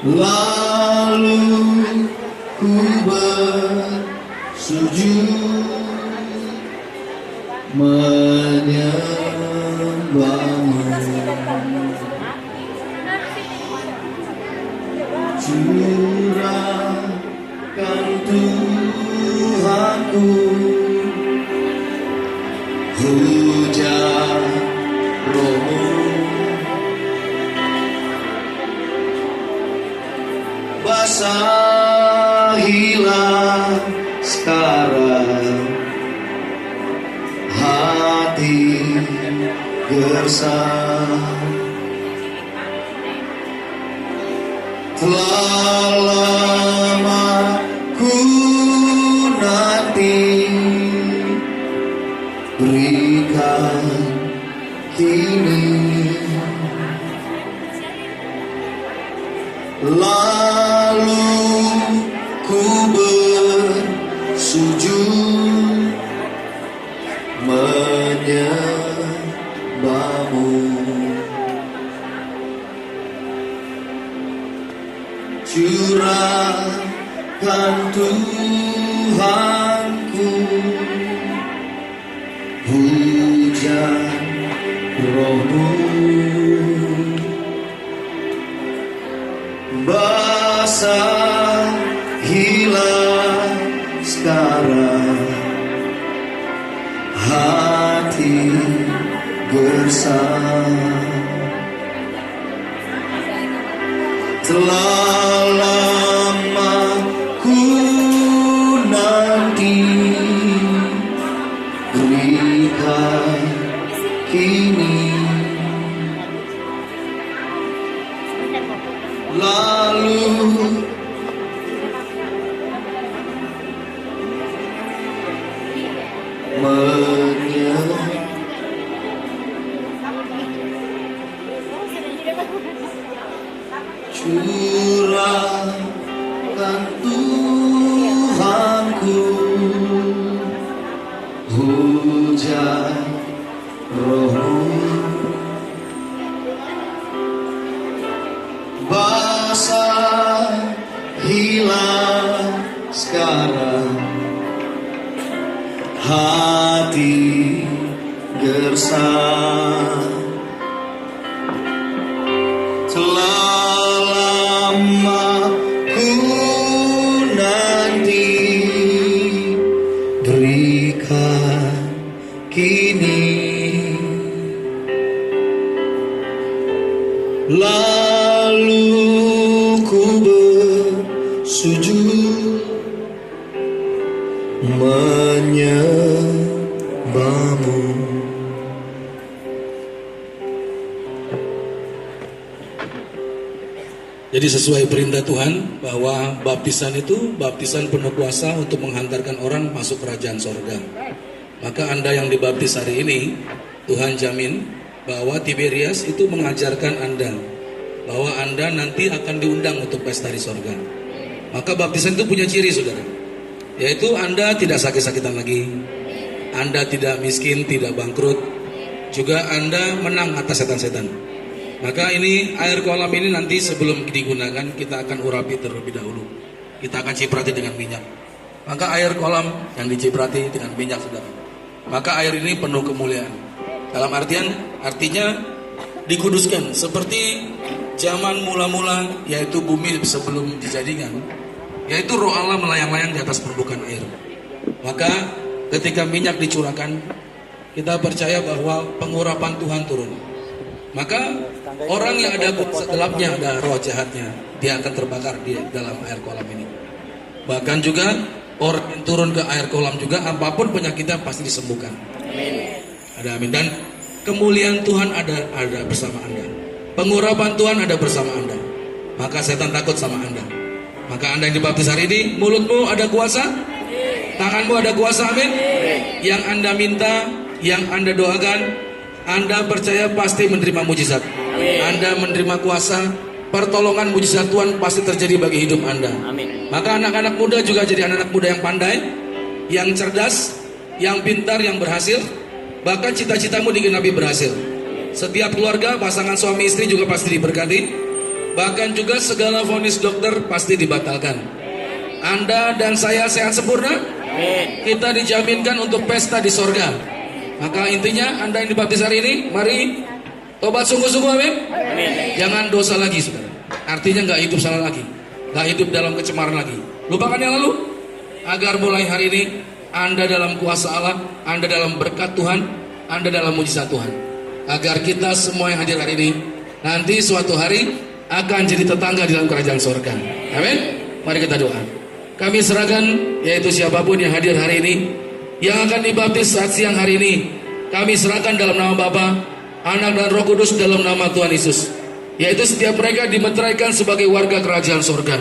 Lalu ku bersujud menyembahmu, curahkan Tuhanku hujan Roh-Mu, basahilah sekarang hati gersang. Telah lama ku nanti, berikan kini. Lalu ku bersujud menyembahmu, curahkan Tuhanku hujan Roh-Mu, basahilah sekarang hati gersang. Telah lama ku nanti, berikan kini. Lalu curahkan Tuhanku hujan Roh-Mu, basahilah sekarang hati gersang. Telah lama ku nanti, berikan kini. Lalu ku bersujud menyembahmu. Jadi sesuai perintah Tuhan bahwa baptisan itu baptisan penuh kuasa untuk menghantarkan orang masuk kerajaan sorga. Maka Anda yang dibaptis hari ini, Tuhan jamin bahwa Tiberias itu mengajarkan Anda bahwa Anda nanti akan diundang untuk pesta di sorga. Maka baptisan itu punya ciri, saudara, yaitu Anda tidak sakit-sakitan lagi, Anda tidak miskin, tidak bangkrut, juga Anda menang atas setan-setan. Maka ini air kolam ini nanti sebelum digunakan kita akan urapi terlebih dahulu. Kita akan ciprati dengan minyak. Maka air kolam yang diciprati dengan minyak, saudara. Maka air ini penuh kemuliaan. Dalam artinya dikuduskan seperti zaman mula-mula, yaitu bumi sebelum dijadikan, yaitu roh Allah melayang-layang di atas permukaan air. Maka ketika minyak dicurahkan, kita percaya bahwa pengurapan Tuhan turun. Maka orang yang ada kuasa gelapnya, ada roh jahatnya, dia akan terbakar di dalam air kolam ini. Bahkan juga orang yang turun ke air kolam juga, apapun penyakitnya pasti disembuhkan. Ada amin. Dan kemuliaan Tuhan ada bersama Anda. Pengurapan Tuhan ada bersama Anda. Maka setan takut sama Anda. Maka Anda yang dibaptis hari ini, mulutmu ada kuasa, tanganmu ada kuasa, amin. Yang Anda minta, yang Anda doakan, Anda percaya pasti menerima mujizat. Anda menerima kuasa, pertolongan mujizat Tuhan pasti terjadi bagi hidup Anda. Amin. Maka anak-anak muda juga jadi anak-anak muda yang pandai, yang cerdas, yang pintar, yang berhasil. Bahkan cita-citamu digenapi berhasil. Setiap keluarga, pasangan suami istri juga pasti diberkati. Bahkan juga segala vonis dokter pasti dibatalkan. Anda dan saya sehat sempurna. Kita dijaminkan untuk pesta di sorga. Maka intinya Anda yang dibaptis hari ini, mari tobat sungguh-sungguh, amin. Jangan dosa lagi, saudara. Artinya nggak hidup salah lagi, nggak hidup dalam kecemaran lagi. Lupakan yang lalu, agar mulai hari ini Anda dalam kuasa Allah, Anda dalam berkat Tuhan, Anda dalam mujizat Tuhan. Agar kita semua yang hadir hari ini nanti suatu hari akan jadi tetangga di dalam kerajaan sorga. Amin. Mari kita doa. Kami serahkan, yaitu siapapun yang hadir hari ini, yang akan dibaptis saat siang hari ini, kami serahkan dalam nama Bapa, Anak dan Roh Kudus, dalam nama Tuhan Yesus. Yaitu setiap mereka dimeteraikan sebagai warga kerajaan sorga.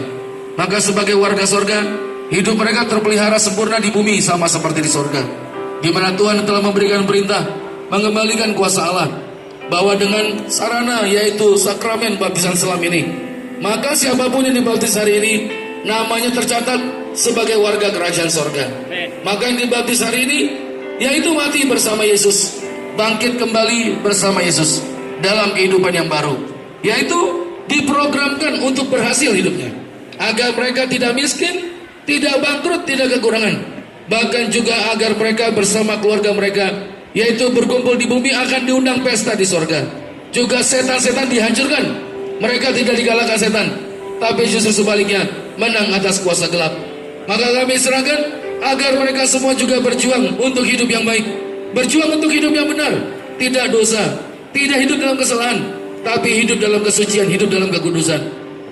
Maka sebagai warga sorga, hidup mereka terpelihara sempurna di bumi sama seperti di sorga, di mana Tuhan telah memberikan perintah mengembalikan kuasa Allah, bahwa dengan sarana yaitu sakramen baptisan selam ini, maka siapapun yang dibaptis hari ini namanya tercatat sebagai warga kerajaan sorga. Maka yang dibaptis hari ini yaitu mati bersama Yesus, bangkit kembali bersama Yesus dalam kehidupan yang baru, yaitu diprogramkan untuk berhasil hidupnya, agar mereka tidak miskin, tidak bangkrut, tidak kekurangan. Bahkan juga agar mereka bersama keluarga mereka, yaitu berkumpul di bumi, akan diundang pesta di sorga. Juga setan-setan dihancurkan, mereka tidak dikalahkan setan, tapi justru sebaliknya menang atas kuasa gelap. Maka kami serahkan agar mereka semua juga berjuang untuk hidup yang baik, berjuang untuk hidup yang benar, tidak dosa, tidak hidup dalam kesalahan, tapi hidup dalam kesucian, hidup dalam kekudusan.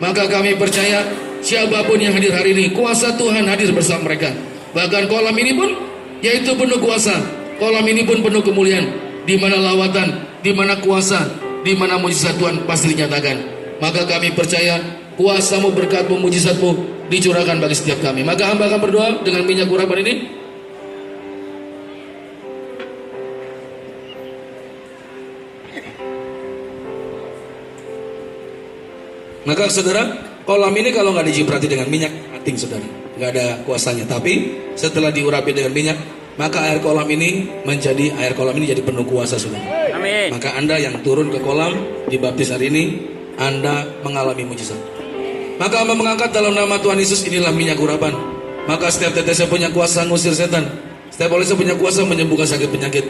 Maka kami percaya siapapun yang hadir hari ini, kuasa Tuhan hadir bersama mereka. Bahkan kolam ini pun yaitu penuh kuasa, kolam ini pun penuh kemuliaan, di mana lawatan, di mana kuasa, di mana mujizat Tuhan pasti dinyatakan. Maka kami percaya kuasa-Mu, berkat-Mu, mujizat-Mu dicurahkan bagi setiap kami. Maka hamba akan berdoa dengan minyak urapan ini. Maka saudara, kolam ini kalau nggak diciprati dengan minyak, mati saudara, nggak ada kuasanya. Tapi setelah diurapi dengan minyak, maka air kolam ini jadi penuh kuasa, saudara. Amin. Maka Anda yang turun ke kolam dibaptis hari ini, Anda mengalami mujizat. Maka Anda mengangkat dalam nama Tuhan Yesus, inilah minyak urapan. Maka setiap tetesnya punya kuasa ngusir setan, setiap olesnya punya kuasa menyembuhkan sakit penyakit.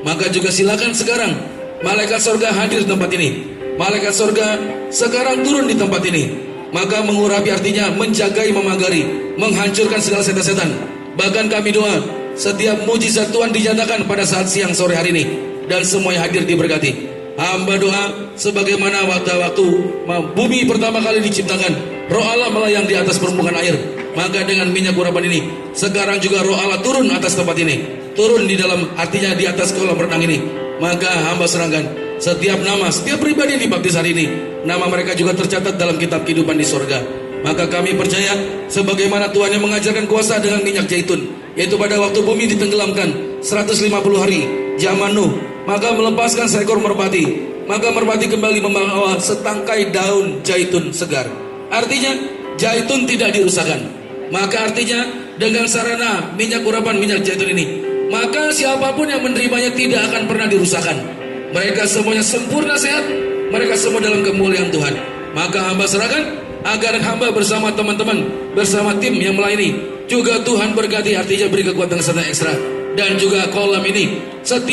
Maka juga silakan sekarang malaikat sorga hadir di tempat ini. Malaikat sorga sekarang turun di tempat ini. Maka mengurapi artinya menjagai, memagari, menghancurkan segala setan-setan. Bahkan kami doa setiap mujizat Tuhan dinyatakan pada saat siang sore hari ini, dan semua yang hadir diberkati. Hamba doa sebagaimana waktu bumi pertama kali diciptakan, Roh Allah melayang di atas permukaan air. Maka dengan minyak urapan ini, sekarang juga Roh Allah turun atas tempat ini, turun di dalam, artinya di atas kolam renang ini. Maka hamba serahkan setiap nama, setiap pribadi yang dibaptis hari ini, nama mereka juga tercatat dalam kitab kehidupan di sorga. Maka kami percaya sebagaimana Tuhan yang mengajarkan kuasa dengan minyak zaitun, yaitu pada waktu bumi ditenggelamkan 150 hari zaman Nuh, maka melepaskan seekor merpati, maka merpati kembali membawa setangkai daun zaitun segar. Artinya zaitun tidak dirusakkan. Maka artinya dengan sarana minyak urapan minyak zaitun ini, maka siapapun yang menerimanya tidak akan pernah dirusakkan. Mereka semuanya sempurna sehat, mereka semua dalam kemuliaan Tuhan. Maka hamba serahkan agar hamba bersama teman-teman, bersama tim yang melayani, juga Tuhan berkati, artinya beri kekuatan kesehatan ekstra. Dan juga kolam ini setiap